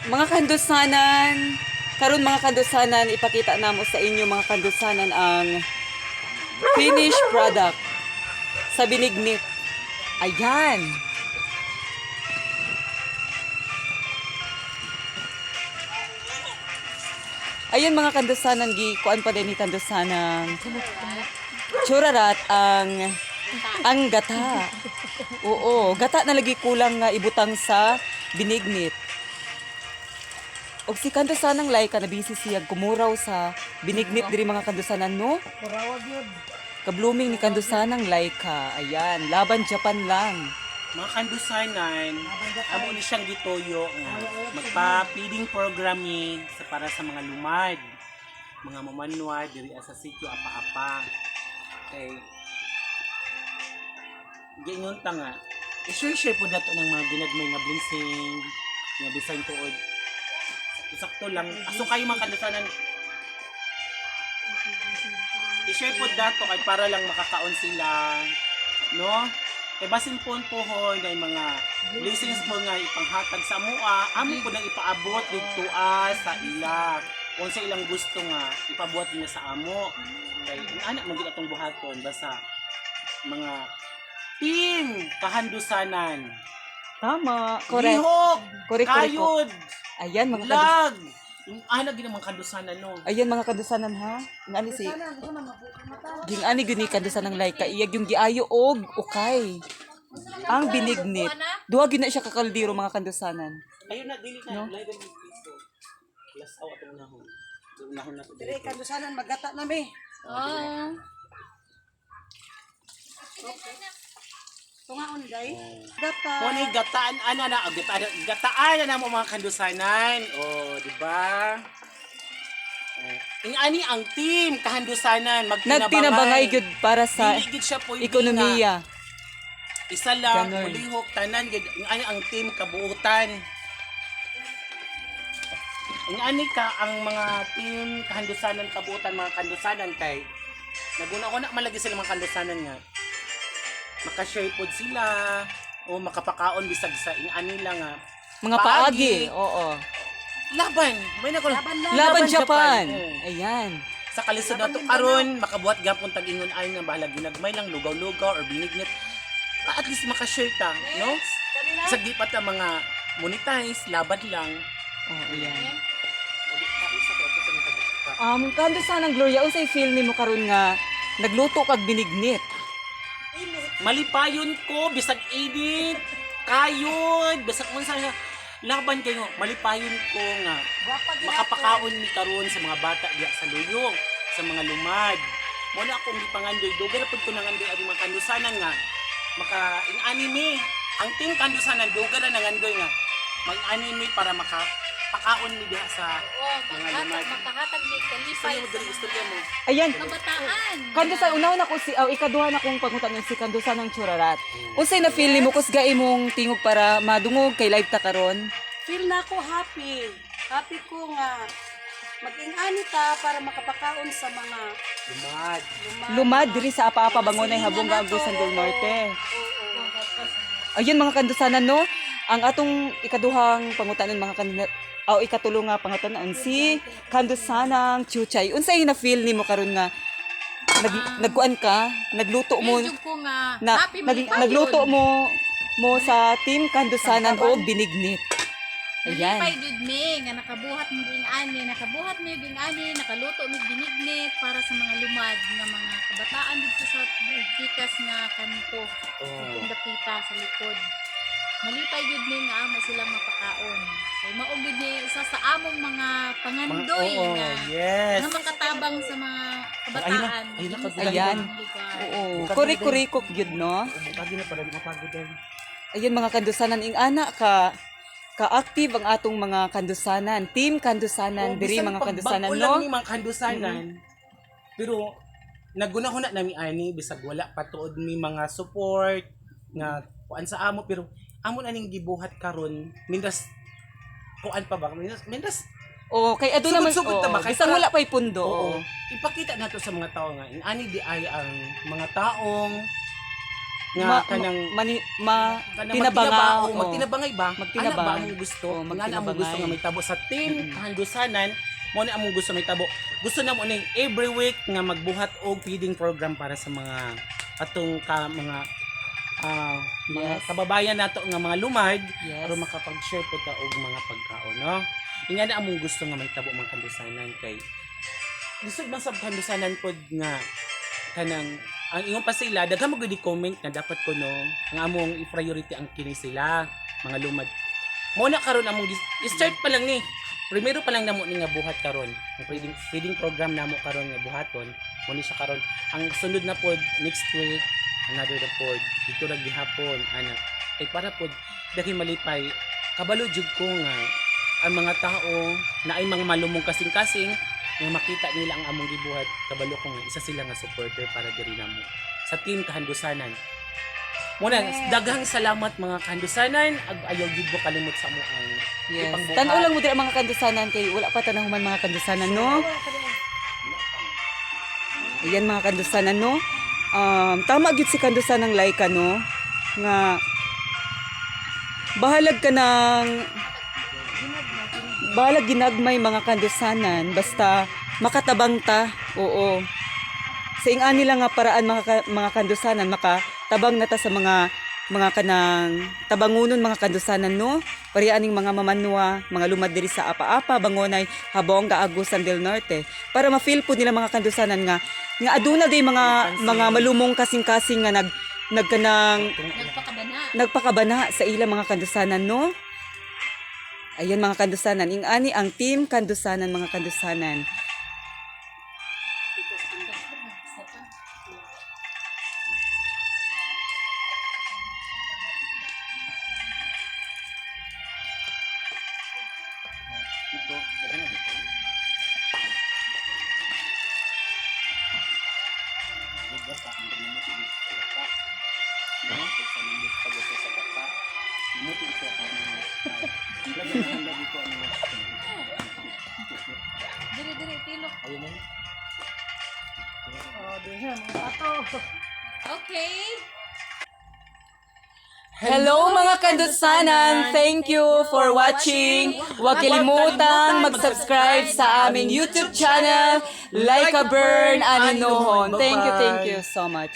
Mga kandusanan, karon mga kandusanan, ipakita namo sa inyo mga kandusanan ang finished product sa binignit. Ayan. Ayun mga kandusanan, kuan pa din ni kandusanan. Churarat ang gata. Oo, gata na lagi kulang nga ibutang sa binignit. Og si kandusanang Laika na busy siya kumuraw sa binignit diri mga kandusanan no. Kurawag yun. Ka-blooming ni kandusanang Laika. Ayan, laban Japan lang. Mga kandusanan, amo ni siyang gitoyo nga magpa-feeding program ni para sa mga lumad, mga mamanwa diri sa sitio apa-apa. Okay. Gingon ta nga, i-share po dato ng mga ginagmay nga blessing, nga bisan tuod. Sakto lang. Aso kayo mga kandusanan, i-share po dato kay para lang makakaon sila, no? Kay basin po pohon na mga blessings po nga ipanghatag sa mua, amo po nang ipaabot dito sa ila. Kung sa ilang gusto nga ipabuhat nila sa amo. Kay anak man gid atong buhaton basta mga team kahandusanan. Tama. Correct. Lihok, Correct. kayod, Ayan mga kandusanan. lag. Yung anak gid mga kandusanan no. Ayan mga kandusanan ha. Ngani si Sana, gusto man mata. gingani gyud ni kandusanang Laika iyag yung giayo og ukay. Ang binignit. Duha gyud na siya kakaldiro mga kandusanan. Ayun na dili na No? lagan mo piso. Plus aw atong nahon. Nahon na to. Dire, kandusanan, magata na me. Oh. Tungaon, day. Gata. Kung gataan ana na, gataan na mo mga kandusanan. Oh, di ba? Ani ang team kahandusanan Nagtinabangay gyud para sa Dili gid siya pwede ekonomiya. nga. Isa lang Ganon. mulihok tanan gid ani ang team kabuutan. Ani ka ang mga team kahandusanan kabuutan mga kandusanan kay naguna ko na malagi sila mga kandusanan nga maka-share pod sila o makapakaon bisag sa ani lang nga Mga paagi. Oo. laban may nako Laban Japan. Oo. Ayan. Sa kalisod na to karon makabuhat gapon tag ingon ay nga bahala ginagmay lang lugaw-lugaw or binignit at least maka-share ta no sa di pa ta mga monetize laban lang. Oh, ayan. Kandusanang Gloria, unsay feel nimo karon nga nagluto kag binignit? Malipayon ko bisag edit kayod bisag unsa nga laban kayo malipayon ko nga makapakaon ni karon sa mga bata diya sa luyong sa mga lumad mo na akong gipangandoy dugan pud ko nangandoy ang mga kandusanan nga maka anime ang team kandusanan dugan na nangandoy nga mag-anime para makapakaon mi diha sa mga lumad. Makahatag ni kalipay Sa'yo mo dali istorya mo. Ayan. kabataan. Kandusan una ko si ikaduha na kong pangutan si Kandusan ng Churarat. Unsay na feel nimo kusga imong tingog para madungog kay live ta karon? Feel na ako happy. Happy ko nga mag-ingani ta para makapakaon sa mga Lumad. Lumad diri sa apa-apa bangonay habong Agusan del Norte. Ayun mga kandusanan no, ang atong ikaduhang pangutanon mga ikatulo nga pangutanon si Kandusanang Chuchay. Unsay na feel nimo karon nga nagkuan ka, nagluto mo Medyo ko nga na happy malipayon. nagluto mo sa team Kandusanan o binignit. Ayan. Nalipay jud me nga nakabuhat mo ging ani, nakaluto mo binignit para sa mga lumad nga mga kabataan dito sa tikas nga kanto. Kung dapita sa likod. Malipay jud me nga amo silang mapakaon. Kay mao gid ni isa sa among mga pangandoy Oo, nga yes. nga makatabang sa mga kabataan. Ayun na, dito sa Ayan. ibang lugar. Oo, kuri-kurikok gyud no. Lagi na para di mapagod din. Ayun mga kandusanan ing ana ka-active ang atong mga kandusanan, team kandusanan diri mga kandusanan no? no. Ni mga kandusanan. Pero naguna-huna nami ani bisag wala pa tuod mi mga support nga kuan sa amo pero amo na ning gibuhat karon mindas kuan pa ba mindas Oh, kay ado naman Sugod-sugod ta ba? Kay bisag para- wala pay pundo. oo Oo. ipakita nato sa mga tao nga ani di ay ang mga taong nga kanang tinabanga. magtinabangay ba? Magtinabang. Ana ba among gusto? Oo, Nga na among magtinabangay. gusto nga may tabo sa team Kahandusanan. Mo ni among gusto may tabo. Gusto na mo ni every week nga magbuhat og feeding program para sa mga atong mga mga Yes. kababayan nato nga mga lumad Yes. aron makapag-share po ta og mga pagkaon, no? Inga na among gusto nga may tabo mga Kandusanan kay gusto man sa Kandusanan pod nga kanang ang ingon pa sila daghan mo gud comment nga dapat ko no nga among i-priority ang kini sila mga lumad. Mo na karon among start pa lang ni. Primero pa lang namo ni nga buhat karon. Ang feeding program namo karon nga buhaton, mo ni siya karon. Ang sunod na pod next week another na pod dito ra gihapon ana. Kay para pod daghi malipay kabalo jud ko nga ang mga tao na ay mga malumong kasing-kasing nga makita nila ang among gibuhat kabalo ko nga isa sila nga supporter para diri namo sa team Kahandusanan. Muna daghang salamat mga Kahandusanan ag ayaw gid mo kalimot sa amo ang Yes. ipangbuhat. Tan-o lang mo diri ang mga kandusanan kay wala pa tanahuman mga kandusanan, no? Ayan mga kandusanan, no? Tama gid si kandusanang Laika, no? Nga bahalag ka ng bahalag ginagmay mga kandusanan basta makatabang ta. Oo. Sa ingan nila nga paraan mga kandusanan makatabang na ta sa mga kanang tabangunon mga kandusanan, no? Parianing mga mamanwa, mga lumad diri sa Apa-Apa, Bangonay, Habonga, Agusan del Norte para ma-feel po nila mga kandusanan nga aduna day mga malumong kasing-kasing nga nagkanang nagpakabana sa ilang mga kandusanan, no? Ayan mga kandusanan, ingani ang team Kandusanan mga kandusanan. Dito, daghan na dito. Lugar pa ang namuti dito sa bata. No? Sa namuti pa dito sa bata. Namuti ito ako ng hanggang dito ang Diri tilok. ayun na. Okay. Hello mga kandusanan! Thank you for watching! Huwag kalimutang mag-subscribe sa aming YouTube channel, Like a Burn Aninuhon. Thank you so much.